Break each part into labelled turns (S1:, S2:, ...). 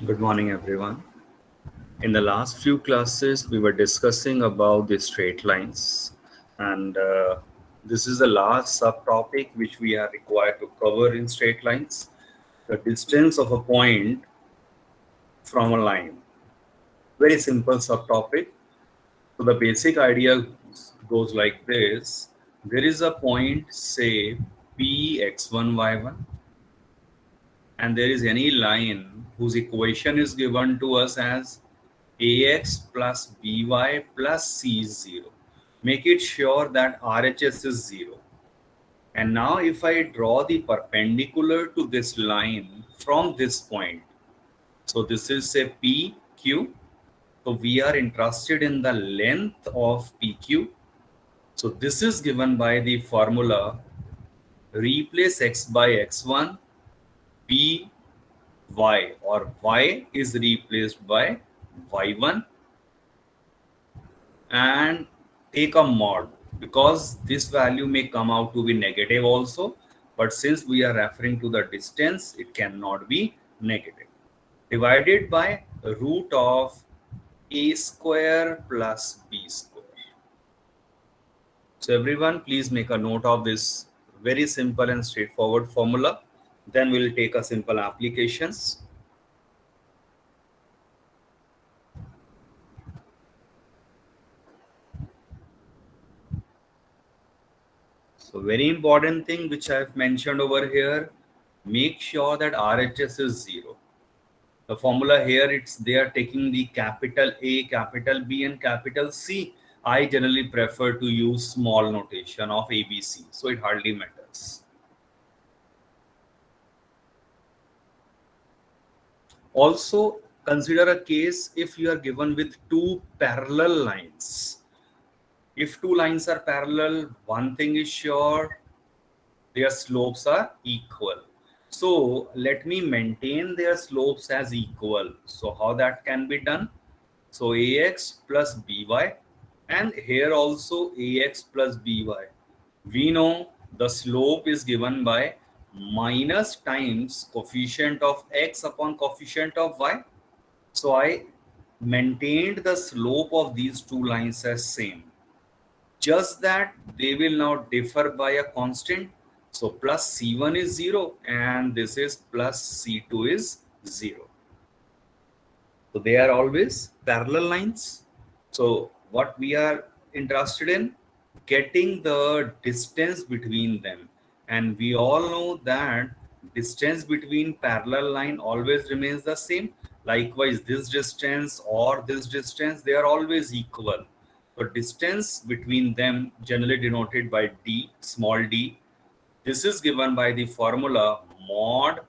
S1: Good morning, everyone. In the last few classes, we were discussing about the straight lines, and this is the last subtopic which we are required to cover in straight lines: the distance of a point from a line. Very simple subtopic. So the basic idea goes like this: there is a point, say P x1 y1, and there is any line whose equation is given to us as ax plus by plus c is 0. Make it sure that RHS is 0. And now if I draw the perpendicular to this line from this point, so this is say PQ, so we are interested in the length of PQ. So this is given by the formula replace x by x1, p y, or y is replaced by y1, and take a mod, because this value may come out to be negative also, but since we are referring to the distance, it cannot be negative. Divided by root of a square plus b square. So everyone, please make a note of this very simple and straightforward formula. Then we'll take a simple applications. So very important thing which I've mentioned over here, make sure that RHS is 0. The formula here, they are taking the capital A, capital B, and capital C. I generally prefer to use small notation of ABC, so it hardly matters. Also, consider a case if you are given with two parallel lines. If two lines are parallel, one thing is sure, their slopes are equal. So let me maintain their slopes as equal. So how that can be done? So ax plus by, and here also ax plus by. We know the slope is given by minus times coefficient of x upon coefficient of y. So I maintained the slope of these two lines as same. Just that they will now differ by a constant. So plus C1 is 0 and this is plus C2 is 0. So they are always parallel lines. So what we are interested in, getting the distance between them. And we all know that distance between parallel line always remains the same. Likewise, this distance or this distance, they are always equal. So distance between them generally denoted by d, small d. This is given by the formula mod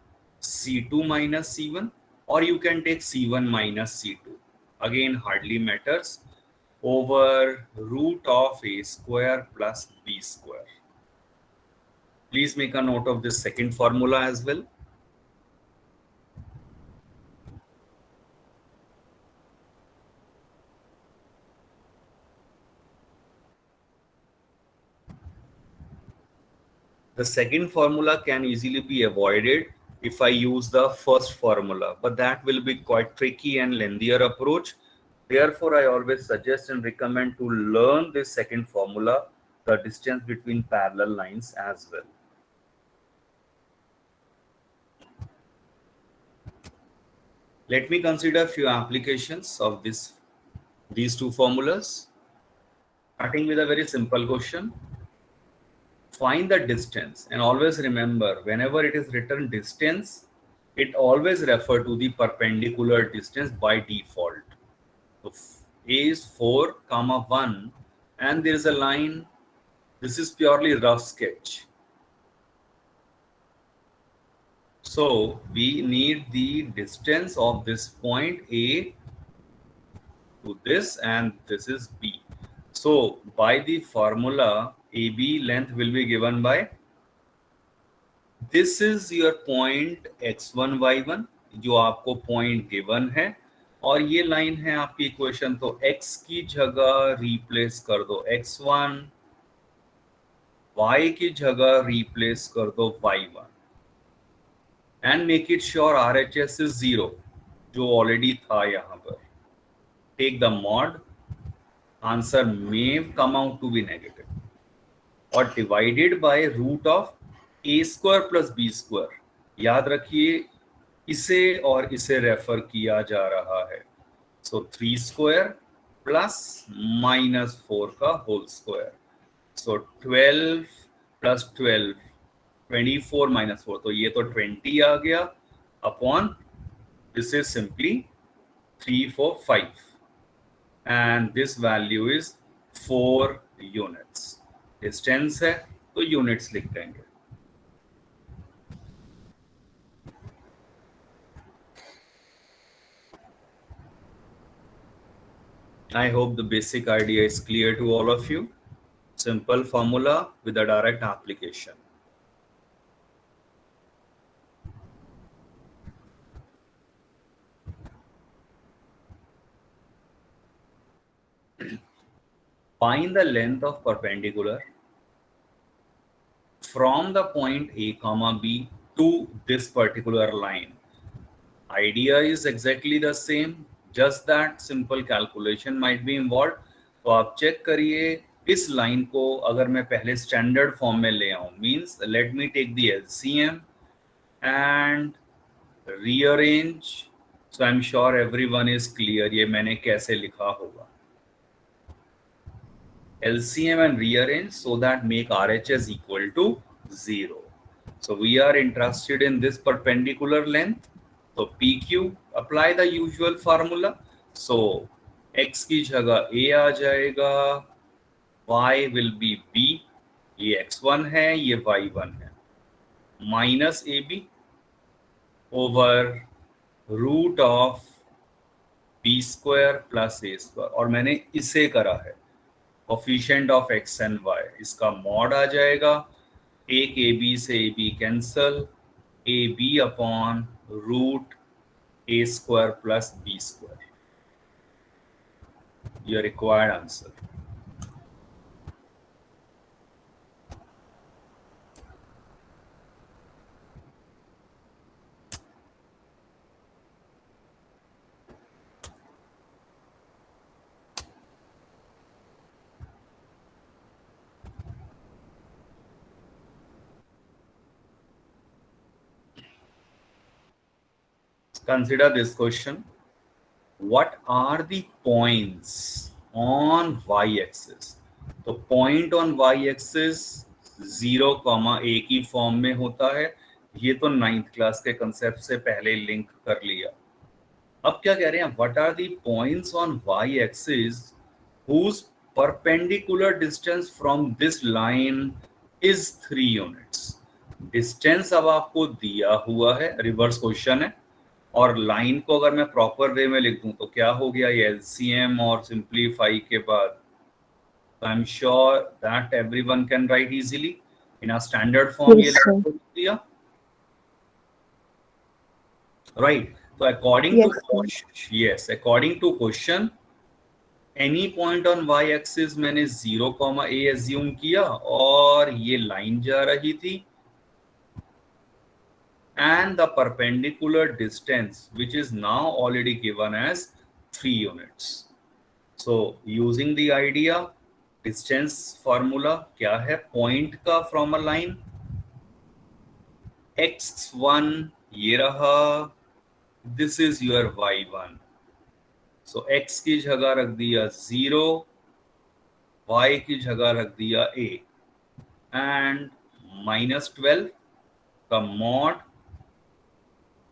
S1: C2 minus C1, or you can take C1 minus C2. Again, hardly matters, over root of a square plus b square. Please make a note of this second formula as well. The second formula can easily be avoided if I use the first formula, but that will be quite tricky and lengthier approach. Therefore, I always suggest and recommend to learn this second formula, the distance between parallel lines as well. Let me consider a few applications of these two formulas. Starting with a very simple question. Find the distance, and always remember, whenever it is written distance, it always refer to the perpendicular distance by default. So a is 4 comma 1, and there is a line. This is purely rough sketch. So we need the distance of this point A to this, and this is B. So by the formula, AB length will be given by, this is your point x1 y1 जो आपको point given है, और ये line है आपकी equation, तो x की जगह रिप्लेस कर दो x1, y की जगह रिप्लेस कर दो y1, and make it sure RHS is 0. जो ऑलरेडी था यहाँ पर, take the mod, answer may come out to be negative, और divided by root of A square plus B square. याद रखिए इसे और इसे रेफर किया जा रहा है. सो 3 स्क्वायर प्लस माइनस 4 का होल स्क्वायर. सो 12 प्लस 12, 24 माइनस 4, तो ये तो 20 आ गया upon, this is simply 3 4 5, and this value is 4 units. Distance है तो यूनिट्स लिख देंगे. I hope the basic idea is clear to all of you. Simple formula with a direct application. Find the length of perpendicular from the point A comma B to this particular line. Idea is exactly the same, just that simple calculation might be involved. तो आप check करिए इस line को अगर मैं पहले standard form में ले आऊं, means let me take the LCM and rearrange. So I'm sure everyone is clear ये मैंने कैसे लिखा होगा. LCM and rearrange so that make RHS equal to 0. So we are interested in this perpendicular length. So PQ, apply the usual formula. So X की जगह A आ जाएगा, Y will be B, ये X1 है, ये Y1 है, minus AB over root of B square plus A square. और मैंने इसे करा है coefficient of x and y, इसका मॉड आ जाएगा, एक AB से AB cancel, AB upon root A square plus B square. Your required answer. Consider this question. What are the points on y-axis? तो point on y-axis 0, a की form में होता है. ये तो 9th क्लास के कंसेप्ट से पहले लिंक कर लिया. अब क्या कह रहे हैं, what are the points on y-axis whose perpendicular distance from this line is 3 units. Distance अब आपको दिया हुआ है, रिवर्स क्वेश्चन है, और लाइन को अगर मैं प्रॉपर वे में लिख दूं तो क्या हो गया, ये LCM और सिंप्लीफाई के बाद I am sure that everyone can write easily in a standard form. ये लिख दिया, राइट. तो according to question any point on y axis मैंने 0, a एज्यूम किया और ये लाइन जा रही थी, and the perpendicular distance which is now already given as 3 units. So using the idea, distance formula क्या है, point का from a line, x1 ये रहा, this is your y1. So x की जगह रख दिया 0, y की जगह रख दिया a, and -12 का mod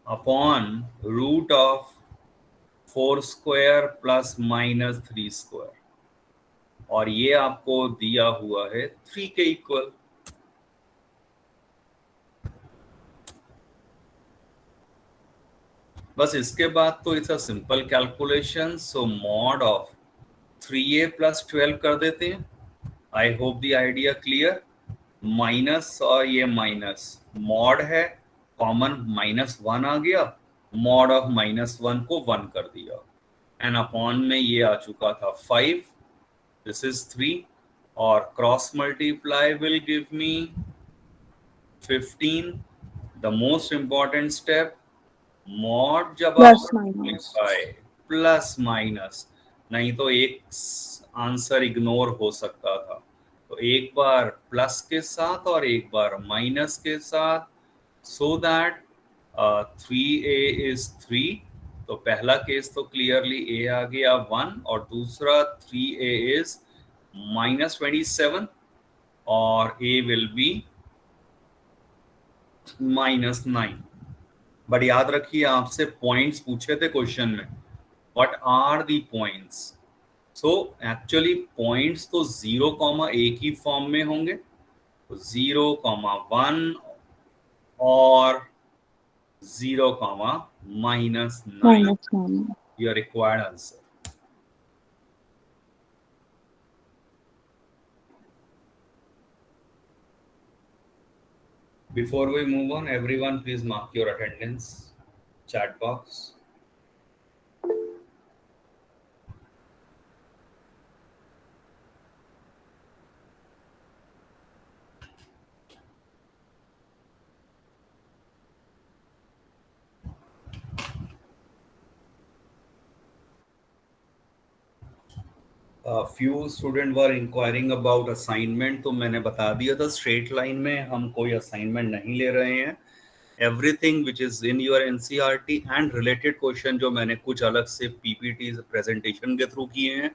S1: upon root of 4 square plus minus 3 square, और ये आपको दिया हुआ है 3 के इक्वल. बस इसके बाद तो it's a simple calculation. So mod of 3a plus 12 कर देते हैं. I hope the idea clear. Minus और ये माइनस, मॉड है, कॉमन -1 आ गया, मॉड ऑफ -1 को 1 कर दिया, एंड अपॉन में ये आ चुका था 5, दिस इज 3, और cross multiply will give me 15. The most important step, mod जब आप
S2: plus minus
S1: simplify plus minus, नहीं तो एक आंसर इग्नोर हो सकता था। तो एक बार प्लस के साथ और एक बार माइनस के साथ, सो दैट 3a इज 3। तो पहला केस तो क्लियरली a आ गया 1, और दूसरा 3a इज -27 और a विल बी -9। बट याद रखिए आपसे पॉइंट्स पूछे थे क्वेश्चन में, what are the points. So actually points तो 0, एक ही फॉर्म में होंगे, तो 0, 1 और 0, -9
S2: -9।
S1: Your required answer. Before we move on, everyone please mark your attendance. Chat box. Few students were inquiring about assignment, तो मैंने बता दिया था स्ट्रेट लाइन में हम कोई असाइनमेंट नहीं ले रहे हैं। Everything which is in your NCERT and related question जो मैंने कुछ अलग से पीपीटी प्रेजेंटेशन के थ्रू किए हैं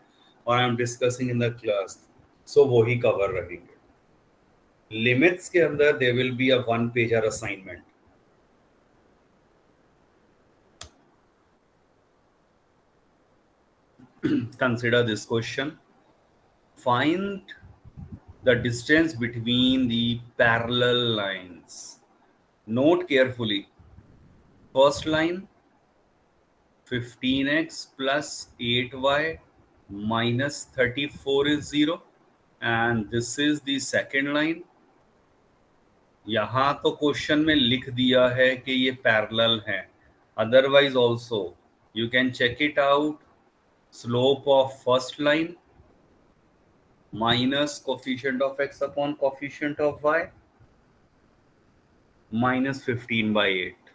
S1: और I am discussing in the class, so वो ही कवर रहेंगे। लिमिट्स के अंदर there will be a 1 pager assignment. Consider this question. Find the distance between the parallel lines. Note carefully. First line 15x plus 8y minus 34 is 0, and this is the second line. यहाँ तो question में लिख दिया है कि ये parallel है, otherwise also you can check it out. Slope of first line minus coefficient of x upon coefficient of y -15/8,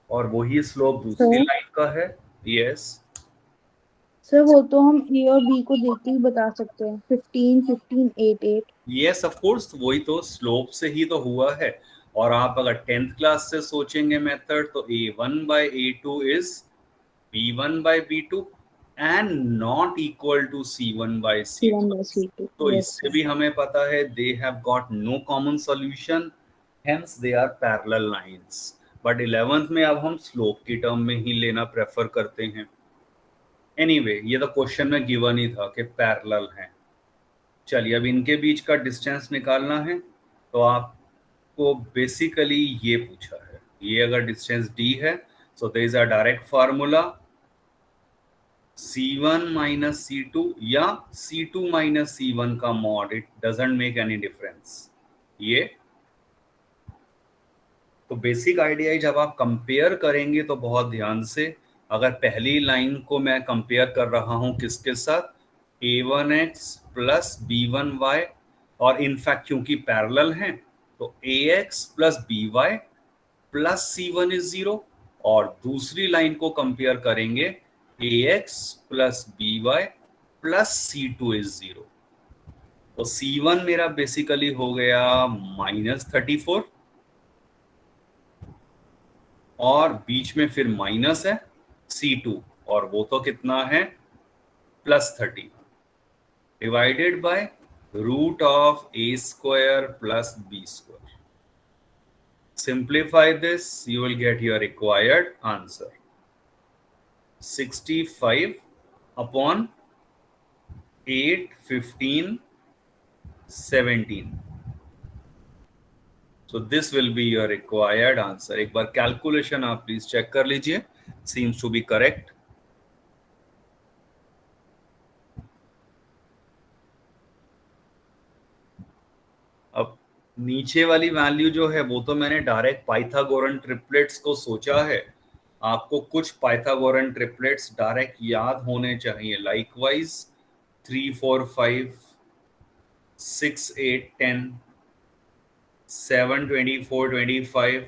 S1: और वही स्लोप दूसरी
S2: सर
S1: लाइन का है। यस
S2: सर वो तो हम ए और बी को देख के ही बता सकते हैं, 15 15 8 8।
S1: यस ऑफ कोर्स, वही तो स्लोप से ही तो हुआ है। और आप अगर 10th क्लास से सोचेंगे मेथड, तो a1/a2 is b1/b2 and not equal to c1/c2।
S2: C1/C2,
S1: तो
S2: यस
S1: इससे
S2: सर।
S1: भी हमें पता है they have got no common solution, hence they are parallel lines. But 11th में अब हम स्लोप की टर्म में ही लेना प्रेफर करते हैं। एनीवे ये तो क्वेश्चन में गिवन ही था कि पैरेलल हैं। चलिए अब इनके बीच का डिस्टेंस निकालना है, तो आपको बेसिकली ये पूछा है। ये अगर डिस्टेंस d है, so there is a direct formula c1 minus c2 या c2 माइनस c1 का mod, it doesn't make any difference. ये तो बेसिक आइडिया है। जब आप कंपेयर करेंगे तो बहुत ध्यान से, अगर पहली लाइन को मैं कंपेयर कर रहा हूं किसके साथ, a1x प्लस b1y, और इनफैक्ट क्योंकि पैरेलल हैं तो ax plus by plus c1 is 0, और दूसरी लाइन को कंपेयर करेंगे ax plus by plus c2 is 0। तो c1 मेरा बेसिकली हो गया -34, और बीच में फिर माइनस है C2, और वो तो कितना है +30 divided by √a² plus b²। Simplify this, you will get your required answer 65 upon 8, 15, 17। So this will be your required answer. एक बार कैलकुलेशन आप प्लीज चेक कर लीजिए, seems to be correct. अब नीचे वाली वैल्यू जो है वो तो मैंने डायरेक्ट पाइथागोरन ट्रिपलेट्स को सोचा है। आपको कुछ पाइथागोरन ट्रिपलेट्स डायरेक्ट याद होने चाहिए, likewise 3, 4, 5, 6, 8, 10, 7, 24, 25,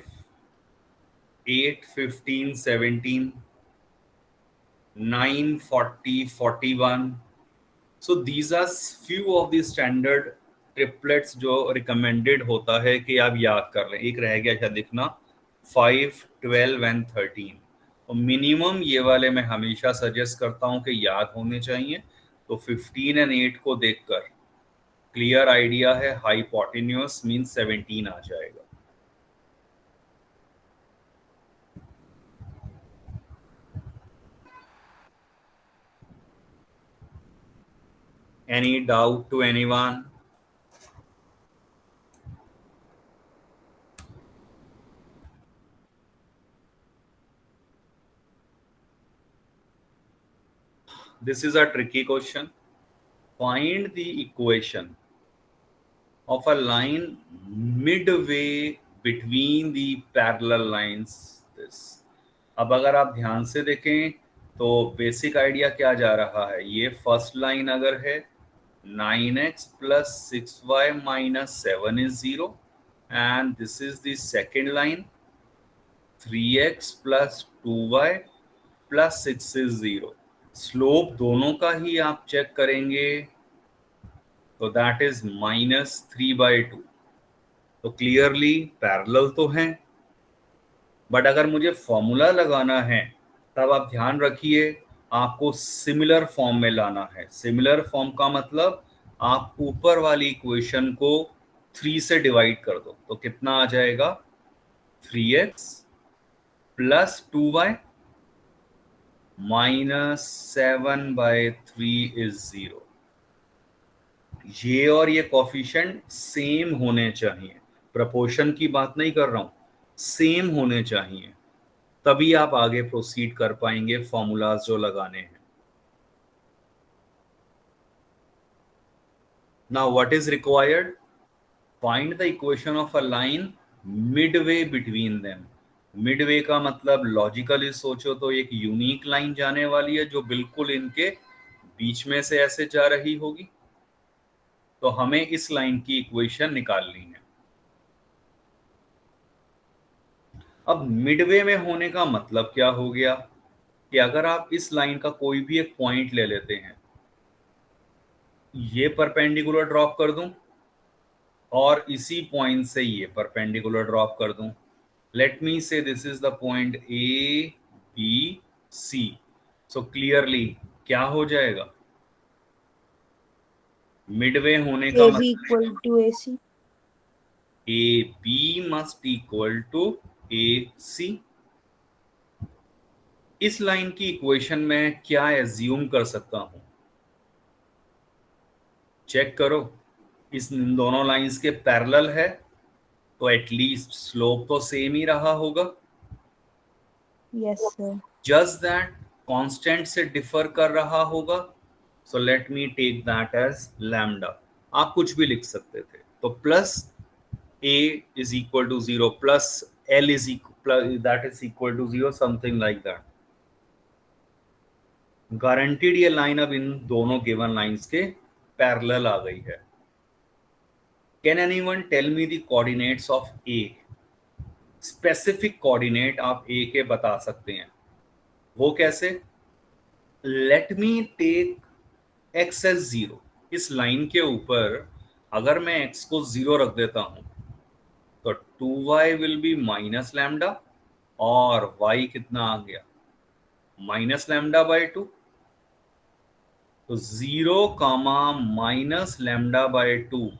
S1: 8, 15, 17, 9, 40, 41. So these are few of the standard triplets जो recommended होता है कि आप याद कर लें. एक रह गया शायद लिखना 5, 12 and 13. तो मिनिमम ये वाले मैं हमेशा सजेस्ट करता हूं कि याद होने चाहिए. तो 15 and 8 को देखकर क्लियर आइडिया है हाइपोटेन्यूस मींस 17 आ जाएगा. Any doubt to anyone? This is a tricky question. Find the equation of a line midway between the parallel lines. This. अब अगर आप ध्यान से देखें तो बेसिक आइडिया क्या जा रहा है. ये फर्स्ट लाइन अगर है 9x plus 6y minus 7 is 0 and this is the second line 3x plus 2y plus 6 is 0. Slope दोनों का ही आप चेक करेंगे तो दैट इज -3/2. तो क्लियरली पैरेलल तो हैं. बट अगर मुझे फॉर्मूला लगाना है तब आप ध्यान रखिए आपको सिमिलर फॉर्म में लाना है. सिमिलर फॉर्म का मतलब आप ऊपर वाली इक्वेशन को 3 से डिवाइड कर दो तो कितना आ जाएगा 3x plus 2y -7/3 is 0. ये और ये कोफिशिएंट सेम होने चाहिए. प्रपोर्शन की बात नहीं कर रहा हूं, सेम होने चाहिए तभी आप आगे प्रोसीड कर पाएंगे फॉर्मूलाज जो लगाने हैं. Now what is required? Find the equation of a line Midway between them. Midway का मतलब लॉजिकली सोचो तो एक यूनिक लाइन जाने वाली है जो बिल्कुल इनके बीच में से ऐसे जा रही होगी. तो हमें इस लाइन की इक्वेशन निकालनी है. अब मिडवे में होने का मतलब क्या हो गया कि अगर आप इस लाइन का कोई भी एक पॉइंट ले लेते हैं, ये परपेंडिकुलर ड्रॉप कर दूं और इसी पॉइंट से ये परपेंडिकुलर ड्रॉप कर दूं. Let me say this is the point A B C. So clearly क्या हो जाएगा? मिडवे होने का
S2: AB equal to AC.
S1: A B must equal to A C. इस लाइन की इक्वेशन में क्या एज्यूम कर सकता हूं? चेक करो. इन दोनों लाइंस के पैरेलल है तो एटलीस्ट स्लोप तो सेम ही रहा होगा.
S2: Yes, sir.
S1: Just that constant से डिफर कर रहा होगा. So let me take that as lambda. आप कुछ भी लिख सकते थे. तो plus a is equal to 0 plus l is equal to 0 something like that. Guaranteed ये लाइन अब इन दोनों गिवन लाइंस के पैरेलल आ गई है. Can anyone tell me the coordinates of a? Specific coordinate आप a के बता सकते हैं. वो कैसे? Let me take x as 0. इस लाइन के ऊपर अगर मैं x को 0 रख देता हूं तो 2y will be minus lambda और y कितना आ गया -λ/2. तो 0, -λ/2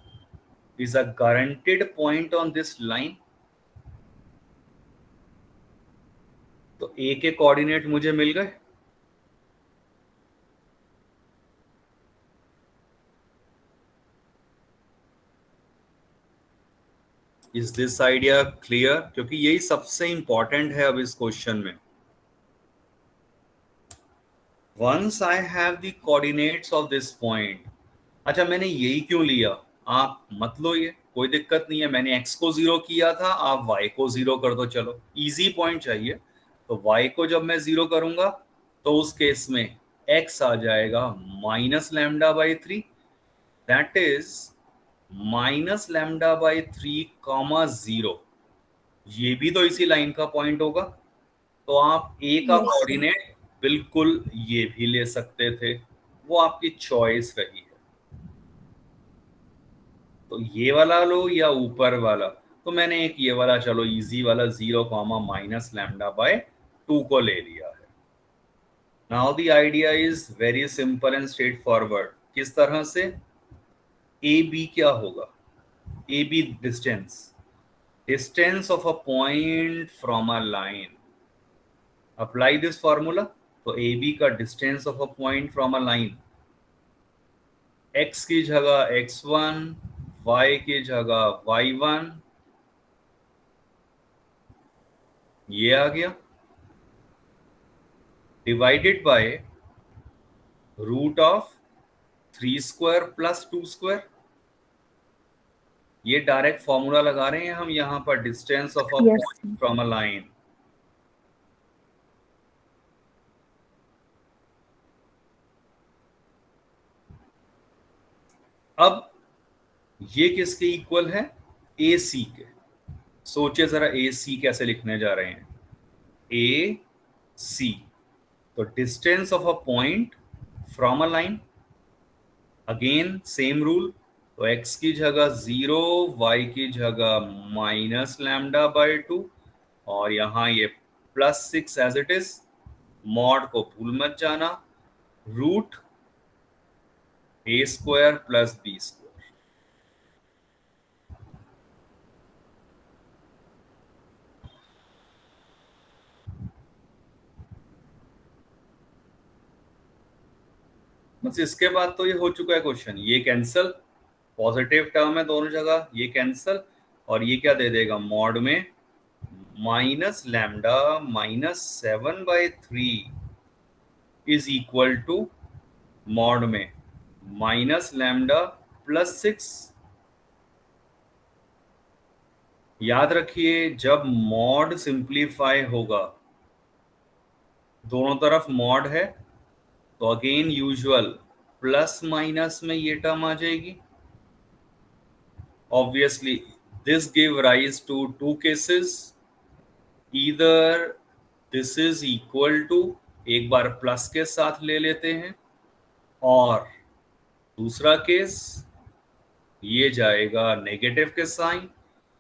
S1: is a guaranteed point on this line. तो a के कोऑर्डिनेट मुझे मिल गए. Is this idea clear? क्योंकि यही सबसे इंपॉर्टेंट है अब इस क्वेश्चन में. Once I have the coordinates of this point. अच्छा मैंने यही क्यों लिया? आप मत लो, ये कोई दिक्कत नहीं है. मैंने x को 0 किया था, आप y को 0 कर दो. चलो इजी पॉइंट चाहिए. तो y को जब मैं 0 करूंगा तो उस केस में x आ जाएगा -λ/3. That is -λ/3, 0. ये भी तो इसी लाइन का पॉइंट होगा, तो आप ए का
S2: Yes, sir.
S1: कोऑर्डिनेट बिल्कुल ये भी ले सकते थे, वो आपकी चॉइस रही है। तो ये वाला लो या ऊपर वाला, तो मैंने एक ये वाला, चलो इजी वाला 0 कॉमा माइनस लैम्डा बाय 2 को ले लिया है। Now the idea is very simple and straightforward. किस तरह से? ए बी क्या होगा? A B distance of a point from a line. Apply this formula. तो ए बी का distance of a point from a line, x की जगह x1, y की जगह y1, ये आ गया, divided by root of 3 square plus 2 square. ये डायरेक्ट फॉर्मूला लगा रहे हैं हम यहां पर, distance of a
S2: Yes,
S1: point from a line. अब ये किसके इक्वल है? ए सी के। सोचिए जरा ए सी कैसे लिखने जा रहे हैं। ए सी, तो distance of a point from a line, again same rule. तो x की जगह 0, y की जगह माइनस लैम्डा बाय 2, और यहां ये plus 6 as it is. Mod को भूल मत जाना, root A square plus B square. बस इसके बाद तो ये हो चुका है क्वेश्चन। ये कैंसल, पॉजिटिव टर्म है दोनों जगह, ये कैंसल, और ये क्या दे देगा मॉड में minus lambda minus 7/3 is equal to mod में माइनस लैम्डा प्लस 6। याद रखिए, जब मॉड सिंप्लीफाई होगा, दोनों तरफ मॉड है, तो अगेन यूजुअल प्लस माइनस में ये टर्म आ जाएगी। Obviously this give rise to 2 cases. Either this is equal to, एक बार प्लस के साथ ले लेते हैं, और दूसरा केस ये जाएगा नेगेटिव के साइन,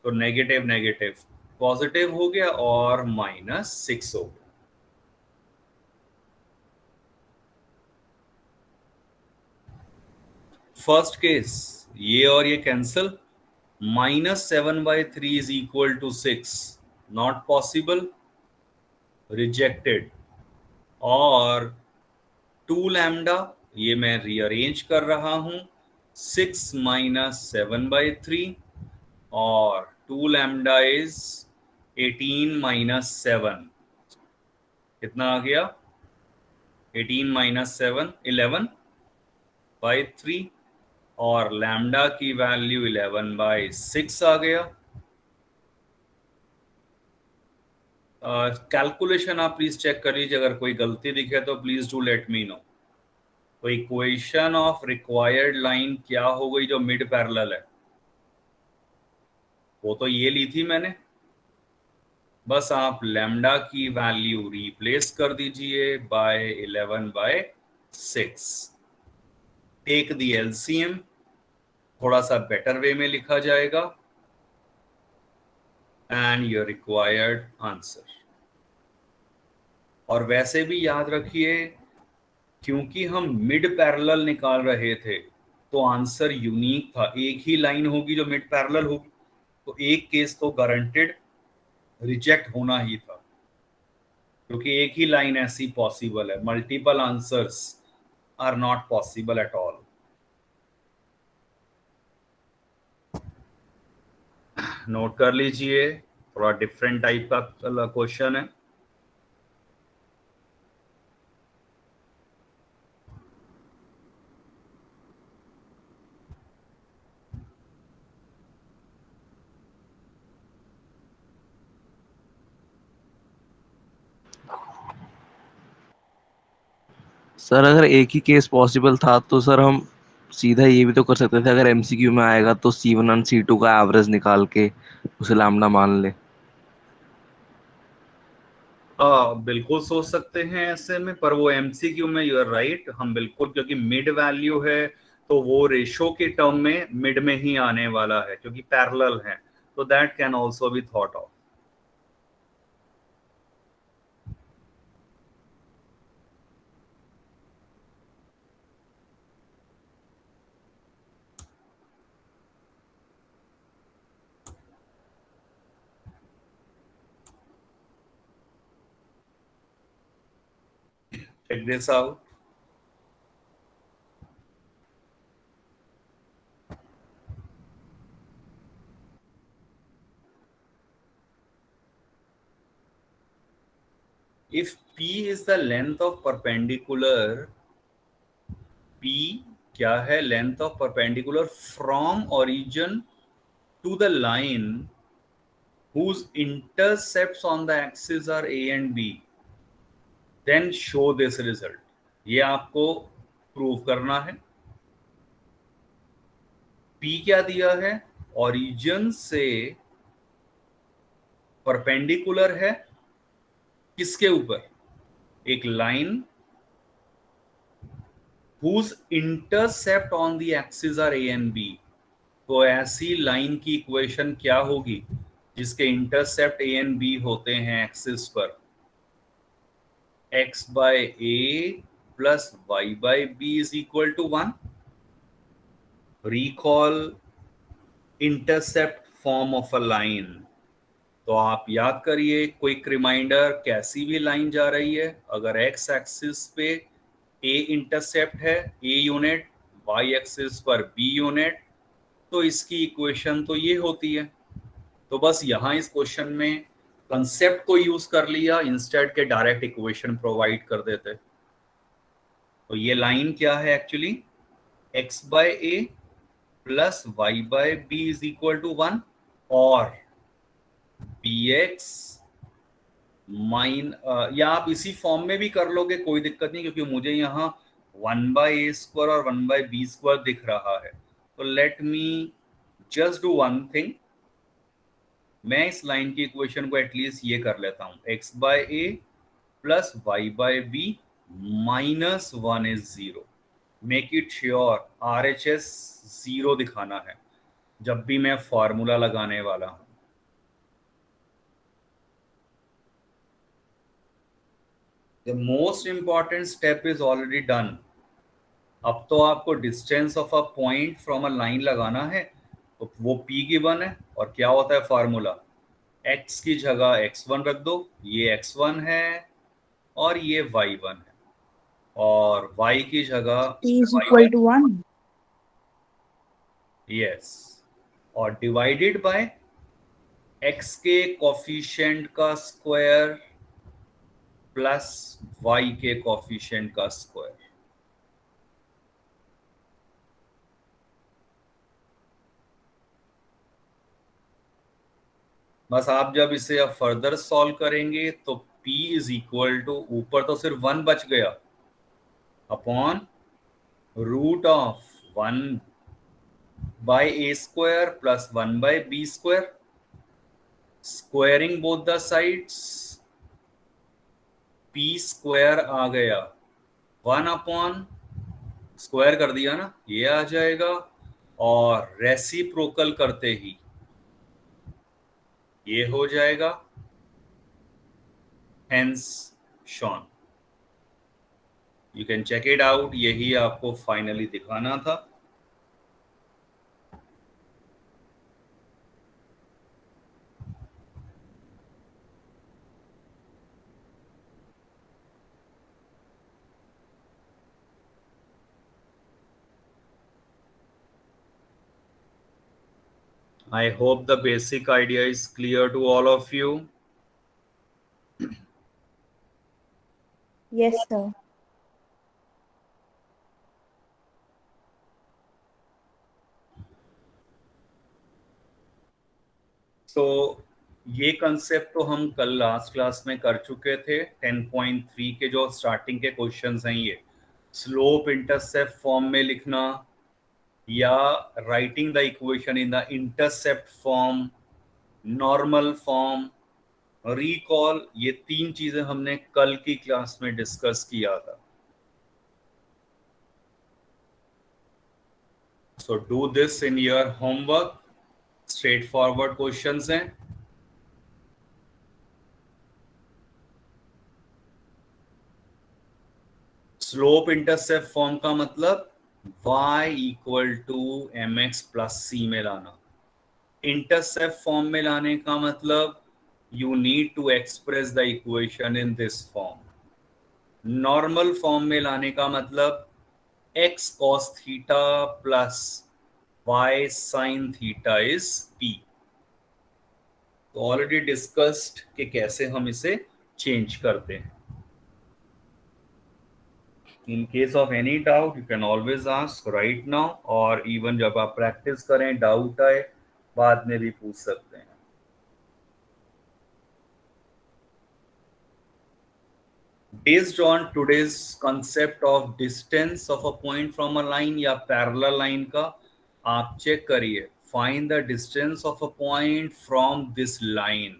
S1: तो नेगेटिव नेगेटिव पॉजिटिव हो गया और -6 हो गया। फर्स्ट केस ये और ये cancel, -7/3 is equal to 6, not possible, rejected. और 2 लैम्डा, ये मैं रीअरेंज कर रहा हूं, 6 - 7/3, और 2 लैम्डा इज 18 - 7। कितना आ गया? 18 - 7 11/3, और लैम्डा की वैल्यू 11/6 आ गया। कैलकुलेशन आप प्लीज चेक कर लीजिए, अगर कोई गलती दिखे तो please do let me know. तो इक्वेशन ऑफ रिक्वायर्ड लाइन क्या हो गई जो मिड पैरेलल है? वो तो ये ली थी मैंने, बस आप लैम्डा की वैल्यू रिप्लेस कर दीजिए बाय 11/6। टेक द एलसीएम, थोड़ा सा बेटर वे में लिखा जाएगा, एंड योर रिक्वायर्ड आंसर। और वैसे भी याद रखिए, क्योंकि हम मिड पैरेलल निकाल रहे थे, तो आंसर यूनिक था। एक ही लाइन होगी जो मिड पैरेलल होगी, तो एक केस तो गारंटेड रिजेक्ट होना ही था, क्योंकि एक ही लाइन ऐसी पॉसिबल है। Multiple answers are not possible at all. Note कर लीजिए, थोड़ा डिफरेंट टाइप का क्वेश्चन है।
S3: सर अगर एक ही केस पॉसिबल था तो सर हम सीधा ये भी तो कर सकते थे, अगर एमसीक्यू में आएगा तो C1 और C2 का एवरेज निकाल के उसे लैम्डा मान ले।
S1: बिल्कुल सोच सकते हैं ऐसे में, पर वो एमसीक्यू में यू आर राइट, हम बिल्कुल, क्योंकि मिड वैल्यू है तो वो रेशो के टर्म में मिड में ही आने वाला है क्योंकि पैरेलल है, तो that can also be thought of. Check this out. If P is the length of perpendicular, P क्या है? Length of perpendicular from origin to the line whose intercepts on the axis are A and B, then show this result. ये आपको prove करना है. P क्या दिया है? Origin से परपेंडिकुलर है किसके ऊपर? एक line whose intercept on the axis are A and B. तो ऐसी लाइन की इक्वेशन क्या होगी जिसके इंटरसेप्ट A and B होते हैं एक्सिस पर? x by A plus y by B is equal to 1. Recall intercept form of a line. तो आप याद करिए, क्विक रिमाइंडर, कैसी भी लाइन जा रही है, अगर x एक्सिस पे A इंटरसेप्ट है A यूनिट, y एक्सिस पर B यूनिट, तो इसकी इक्वेशन तो ये होती है. तो बस यहाँ इस क्वेश्चन में कंसेप्ट को यूज कर लिया, इंस्टेड के डायरेक्ट इक्वेशन प्रोवाइड कर देते. तो ये लाइन क्या है actually? x by a plus y by b is equal to 1 और bx या आप इसी फॉर्म में भी कर लोगे, कोई दिक्कत नहीं, क्योंकि मुझे यहाँ 1 बाय a स्क्वायर और 1 बाय b स्क्वायर दिख रहा है. तो let me just do one thing, मैं इस लाइन की इक्वेशन को एटलीस्ट ये कर लेता हूं, x by a plus y by b minus 1 is 0. Make it sure RHS 0 दिखाना है जब भी मैं फॉर्मूला लगाने वाला हूं. The most important step is already done. अब तो आपको distance of a point from a line लगाना है, तो वो P गिवन है, और क्या होता है फॉर्मूला? x की जगह x1 रख दो, ये x1 है और ये y1 है, और y की जगह
S2: T is equal to 1.
S1: Yes, और डिवाइडेड बाय x के कोफिशिएंट का स्क्वायर प्लस y के कोफिशिएंट का स्क्वायर. बस आप जब इसे अब फर्दर सॉल्व करेंगे तो P इज इक्वल टू, ऊपर तो सिर्फ 1 बच गया, upon root of 1 by a square plus 1 by b square, squaring both the sides, P square आ गया, 1 अपॉन स्क्वायर कर दिया ना, ये आ जाएगा, और रेसिप्रोकल करते ही ये हो जाएगा, hence shown. You can check it out, यही आपको फाइनली दिखाना था. I hope the basic idea is clear to all of you.
S2: Yes, sir.
S1: तो ये कंसेप्ट तो हम कल लास्ट क्लास में कर चुके थे. 10.3 के जो स्टार्टिंग के क्वेश्चंस हैं, ये स्लोप इंटरसेप्ट फॉर्म में लिखना या writing the equation in the intercept form, normal form, recall, ये 3 चीजें हमने कल की क्लास में डिस्कस किया था. So do this in your homework. Straightforward questions हैं. स्लोप इंटरसेप्ट फॉर्म का मतलब y equal to mx plus c में लाना. इंटरसेप्ट फॉर्म में लाने का मतलब you need to express the equation in this form. Normal form में लाने का मतलब x cos theta plus y sin theta is p. तो ऑलरेडी डिस्कस्ड कि कैसे हम इसे चेंज करते हैं. In case of any doubt, you can always ask right now, और even जब आप प्रैक्टिस करें डाउट आए बाद में भी पूछ सकते हैं. Based on today's concept of distance of a point from a line या parallel line का, आप चेक करिए find the distance of a point from this line.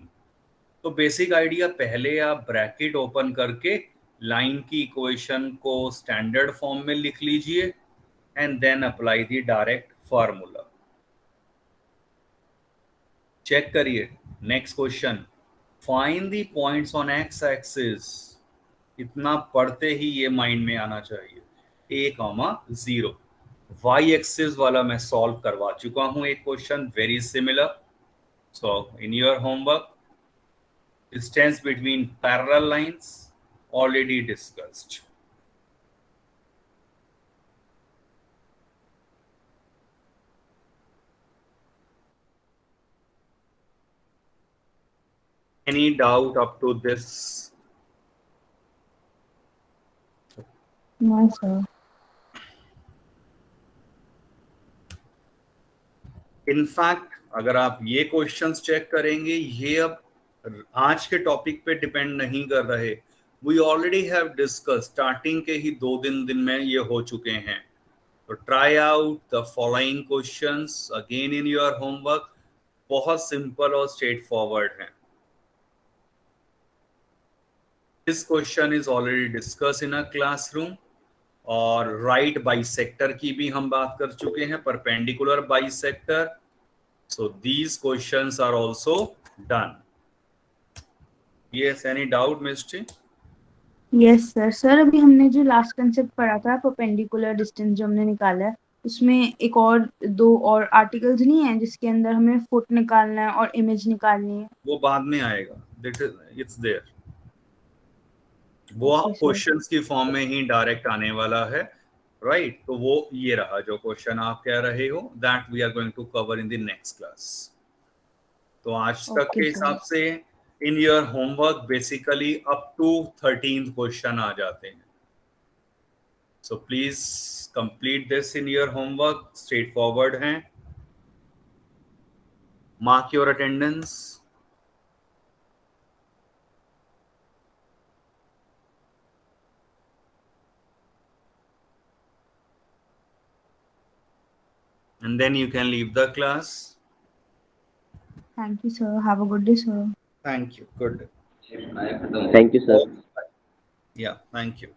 S1: तो बेसिक आइडिया, पहले आप ब्रैकेट ओपन करके लाइन की इक्वेशन को स्टैंडर्ड फॉर्म में लिख लीजिए and then apply the direct formula. Check करिए next question. Find the points on X axis. इतना पढ़ते ही ये माइंड में आना चाहिए. a, 0. वाई एक्सिस वाला मैं सॉल्व करवा चुका हूं एक question very similar. So in your homework, distance between parallel lines already discussed. Any doubt up to this?
S2: No, sir.
S1: In fact, अगर आप ये क्वेश्चंस चेक करेंगे, ये अब आज के टॉपिक पे डिपेंड नहीं कर रहे. We already have discuss, starting के ही 2 दिन में ये हो चुके हैं. तो try out the following questions again in your homework. बहुत सिंपल और स्ट्रेट फॉरवर्ड है. This question is already discuss in a classroom. और राइट बाइसेक्टर की भी हम बात कर चुके हैं, perpendicular bisector. So these questions are also done. Yes, any doubt, Misty?
S2: Yes sir. Sir अभी हमने जो लास्ट कंसेप्ट पढ़ा था, परपेंडिकुलर डिस्टेंस जो हमने निकाला है, उसमें एक और 2 और आर्टिकल्स नहीं है जिसके अंदर हमें फुट निकालना है और इमेज निकालनी है?
S1: वो बाद में आएगा. It's there. वो
S2: Okay, sir.
S1: क्वेश्चंस की फॉर्म में ही डायरेक्ट आने वाला है, राइट? तो वो ये रहा जो क्वेश्चन आप कह रहे हो, that we are going to cover in the next class. तो आज तक
S2: Okay,
S1: के
S2: sir.
S1: हिसाब से in your homework basically up to 13th question आ जाते हैं. So please complete this in your homework. Straightforward हैं. Mark your attendance. And then you can leave the class.
S2: Thank you, sir. Have a good day, sir.
S1: Thank you. Good.
S4: Thank you, sir.
S1: Yeah, thank you.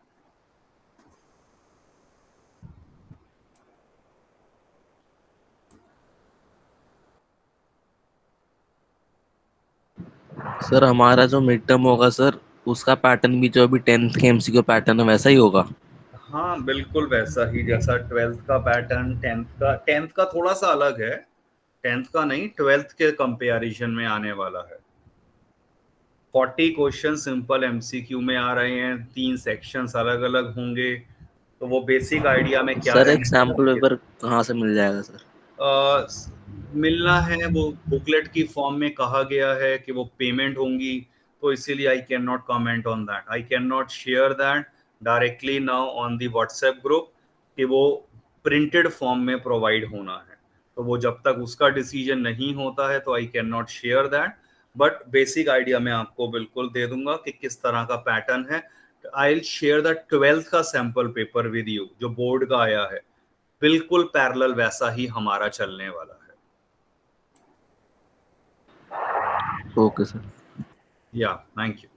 S3: Sir हमारा जो mid term होगा sir, उसका pattern भी जो अभी 10th के MCQ pattern है वैसा ही होगा?
S1: हाँ बिल्कुल वैसा ही, जैसा 12th का पैटर्न 10th का थोड़ा सा अलग है. 10th का नहीं, 12th के कंपैरिजन में आने वाला है. 40 क्वेश्चन सिंपल एमसीक्यू में आ रहे हैं. 3 सेक्शंस अलग अलग होंगे. तो वो बेसिक आइडिया में क्या
S3: सर
S1: है,
S3: एक सैंपल पेपर कहाँ से मिल जाएगा सर?
S1: मिलना है वो बुकलेट की फॉर्म में कहा गया है कि वो पेमेंट होंगी, तो इसीलिए I can not comment on that. I can not share that directly now on the WhatsApp group कि वो प्रिंटेड फॉर्म में प्रोवाइड होना है. तो वो जब तक उसका डिसीजन नहीं होता है तो I can not share that. But basic idea मैं आपको बिल्कुल दे दूंगा कि किस तरह का पैटर्न है. I will share the 12th का सैंपल पेपर विद यू जो बोर्ड का आया है. बिल्कुल पैरेलल वैसा ही हमारा चलने वाला है.
S3: Okay sir.
S1: Yeah, thank you.